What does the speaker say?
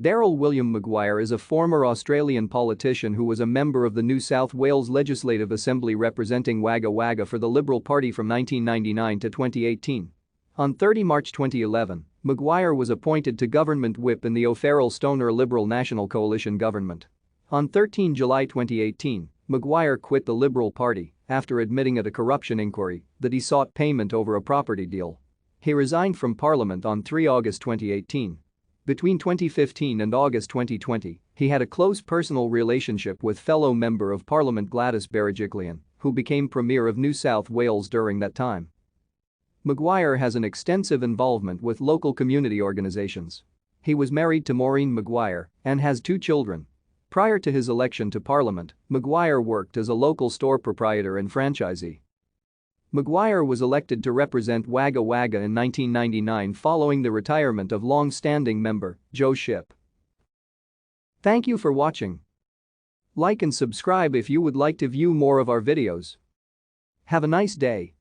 Daryl William Maguire is a former Australian politician who was a member of the New South Wales Legislative Assembly representing Wagga Wagga for the Liberal Party from 1999 to 2018. On 30 March 2011, Maguire was appointed to government whip in the O'Farrell-Stoner Liberal National Coalition government. On 13 July 2018, Maguire quit the Liberal Party after admitting at a corruption inquiry that he sought payment over a property deal. He resigned from Parliament on 3 August 2018. Between 2015 and August 2020, he had a close personal relationship with fellow Member of Parliament Gladys Berejiklian, who became Premier of New South Wales during that time. Maguire has an extensive involvement with local community organisations. He was married to Maureen Maguire and has 2 children. Prior to his election to Parliament, Maguire worked as a local store proprietor and franchisee. Maguire was elected to represent Wagga Wagga in 1999 following the retirement of long-standing member Joe Shipp. Thank you for watching. Like and subscribe if you would like to view more of our videos. Have a nice day.